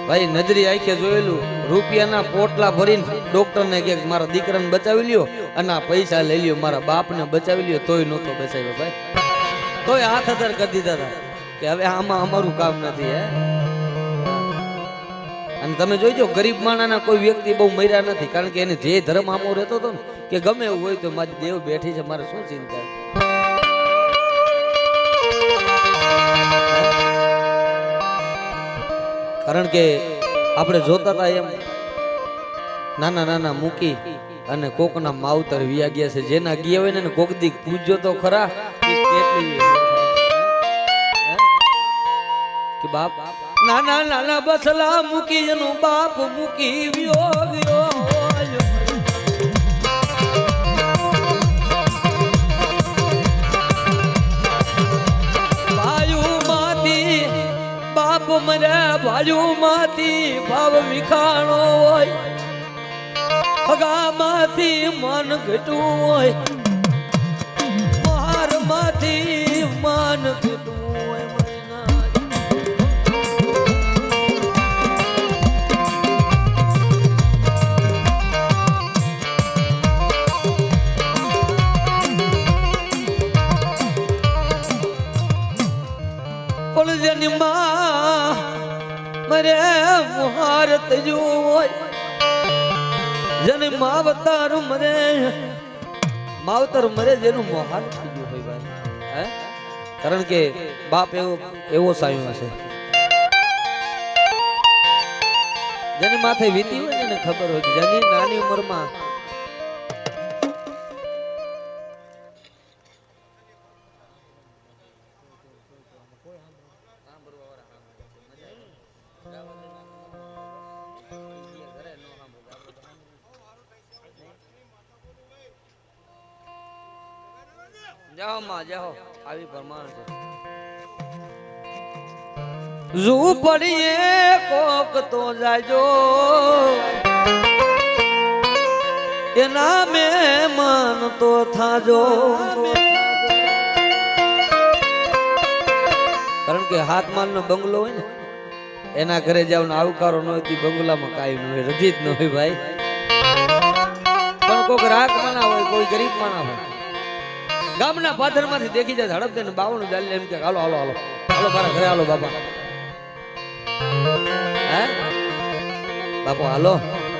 ભાઈ નજરી આંખે જોયેલું રૂપિયાના પોટલા ભરીને ડોક્ટરને કે મારા દીકરાને બચાવી લ્યો અને આ પૈસા લઈ લ્યો મારા બાપને બચાવી લ્યો તોય નહોતો બચાવ્યો ભાઈ તોય હાથ અધર કરી દીધા હતા કે હવે આમાં અમારું કામ નથી હે અને તમે જોઈજો ગરીબ માણાના કોઈ વ્યક્તિ બહુ મર્યા નથી કારણ કે એને જે ધર્મ આમો રહેતો હતો ને કે ગમે એવું હોય તો મારી દેવ બેઠી છે મારે શું ચિંતા કારણ કે આપણે જોતા હતા એમ નાના નાના મૂકી અને કોકના માવતર વિયા ગયા છે જેના ગયા હોય ને કોક દી પૂજ્યો તો ખરા કેટલી કે બાપ નાના નાના બસલા મૂકી એનું બાપ મૂકી વિયો ગયો બાપ મરે બાજુ માંથી ભાવ વિખાણો હોય હગા માંથી મન ઘટવું હોય માર માંથી મન ઘટવું હોય પણ જેની માં મરે મુહારત જો હોય જેને માવતર મરે જેનું મોહાર થઈ ગયું હોય ભાઈ હે કારણ કે બાપ એવો સાયો હશે જેની માથે વીતી હોય ને એને ખબર હોય કે જેની નાની ઉંમરમાં જાઓ માં જાઓ આવી પ્રમાણ છે ઝૂંપડીએ કોક તો જાજો એના મહેમાન તો થાજો કારણ કે હાથ માલનો બંગલો હોય ને એના ઘરે જાવ ને આવકારો ન હોય બંગલામાં કાંઈ ન હોય રજી જ ન હોય ભાઈ પણ કોઈક રાગ માણા હોય કોઈ ગરીબ માણા હોય ગામના પાદર માંથી દેખી જાય ઝડપ દે ને બાવણું ચાલી એમ કે હાલો હાલો હાલો હાલો મારા ઘરે હાલો બાપા હે બાપા હાલો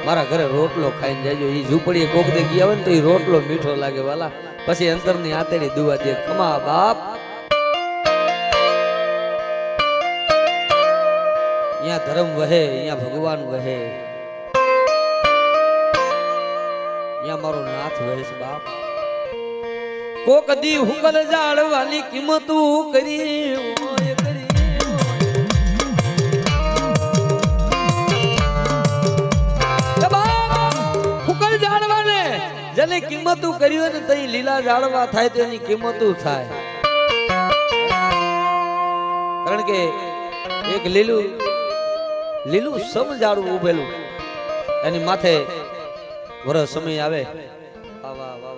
મારા ઘરે રોટલો ખાઈને જાજો ઈ ઝૂંપડીએ કોક દે ગયા હોય ને તો ઈ રોટલો મીઠો લાગે વાલા પછી અંતરની આતેડી દુવા દે ખમા બાપ અહીંયા ધર્મ વહે અહીંયા ભગવાન વહે અહીંયા મારો નાથ વહે છે બાપ કોક દી હુકલ જાળવાની કિંમતું કરી હુકલ જાળવાને જેને કિંમતું કર્યું ને તઈ લીલા જાળવા થાય તો એની કિંમતું થાય કારણ કે એક લીલું સમ જાળવું ઉભેલું એની માથે વરસ સમય આવે વાહ વાહ વાહ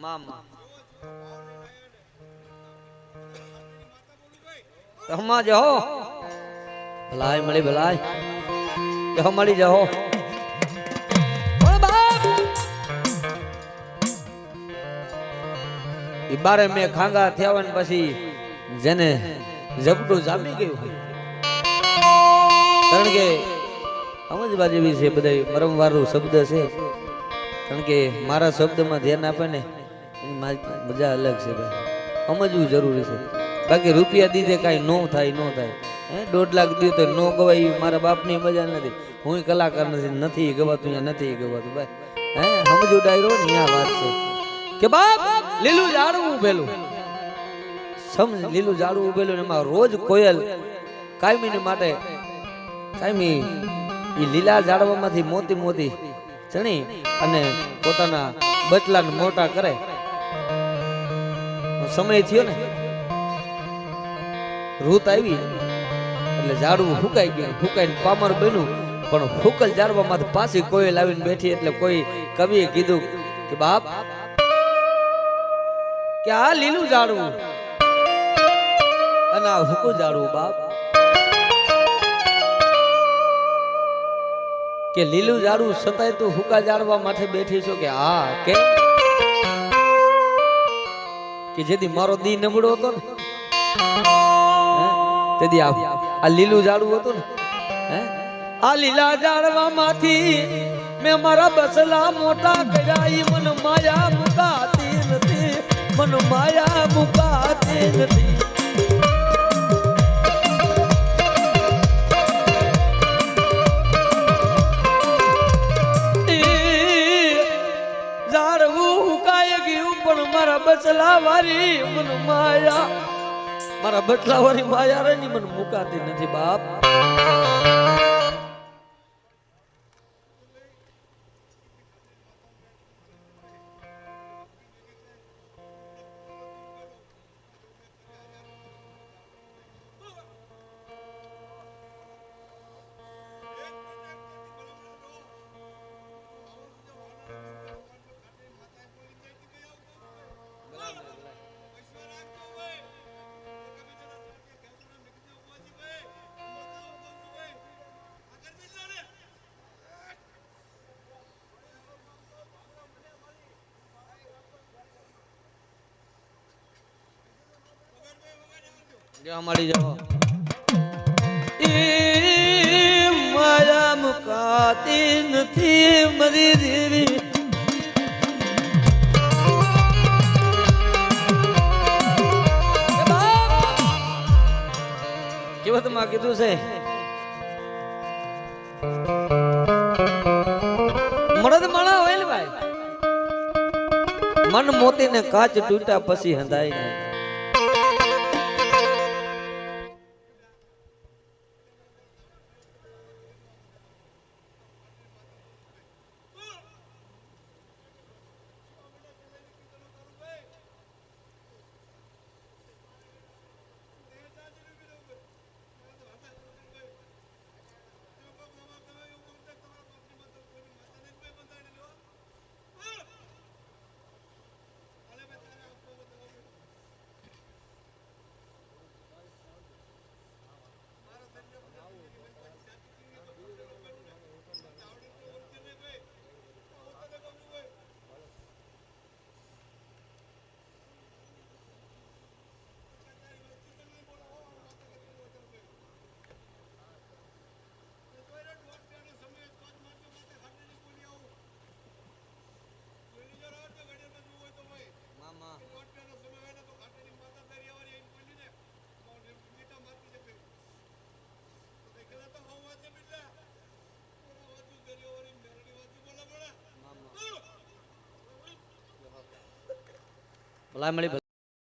મામા હમા જાઓ ભલાઈ મળી ભલાઈ જાઓ મળી જાઓ બારે મેં ખાંગા થયા હોય ને પછી જેને ઝપટું જામી ગયું કારણ કે સમજવા જેવી છે બધા પરમવાળું શબ્દ છે કારણ કે મારા શબ્દમાં ધ્યાન આપે ને એની મજા અલગ છે ભાઈ સમજવું જરૂરી છે બાકી રૂપિયા દીધે કાંઈ ન થાય હે 1.5 લાખ દીધું તો નો ગવાય મારા બાપની મજા નથી હું કલાકાર નથી ગવાતું અહીંયા નથી ગવાતું ભાઈ હે સમજવું ડાયરો ને આ વાત છે કે બાપ લીલું ઝાડવું ઉભેલું સમજ લીલું ઝાડવું ઉભેલું એમાં રોજ કોયલ કાયમીને માટે કાયમી એ લીલા ઝાડવામાંથી મોતી મોતી ચણી અને પોતાના બચલાને મોટા કરે સમય થયો ને ઋત આવી એટલે ઝાડવું ફૂંકાઈ ગયું ફૂંકાઈને પામર બન્યું પણ ફૂકલ ઝાડવામાંથી પાછી કોયલ આવીને બેઠી એટલે કોઈ કવિએ કીધું કે બાપ કે આ લીલું ઝાડવું અને આ હુકુ જાડવું બાપ કે લીલું ઝાડવું છતાંય તું હુકા જાળવા માટે બેઠી છો કે હા કે જેથી મારો દી નબળો હતો ને તેથી આ લીલું ઝાડવું હતું ને આ લીલા ઝાડવા માંથી મેં મારા બસલા મોટા કર્યા ઈ મન માયા મુકાતી નથી મન માયા મુકાતી નથી મારા બચલા વારી મન માયા મારા બચલા વારી માયા રે ની મન મુકાતી નથી બાપ મળી જાઓ માયા મુકાતી નથી મરી દેવી કેવત માં કીધું છે મરદ માણા હોય ને ભાઈ મન મોતી ને કાચ તૂટ્યા પછી હંધાય નહીં ભલા મળી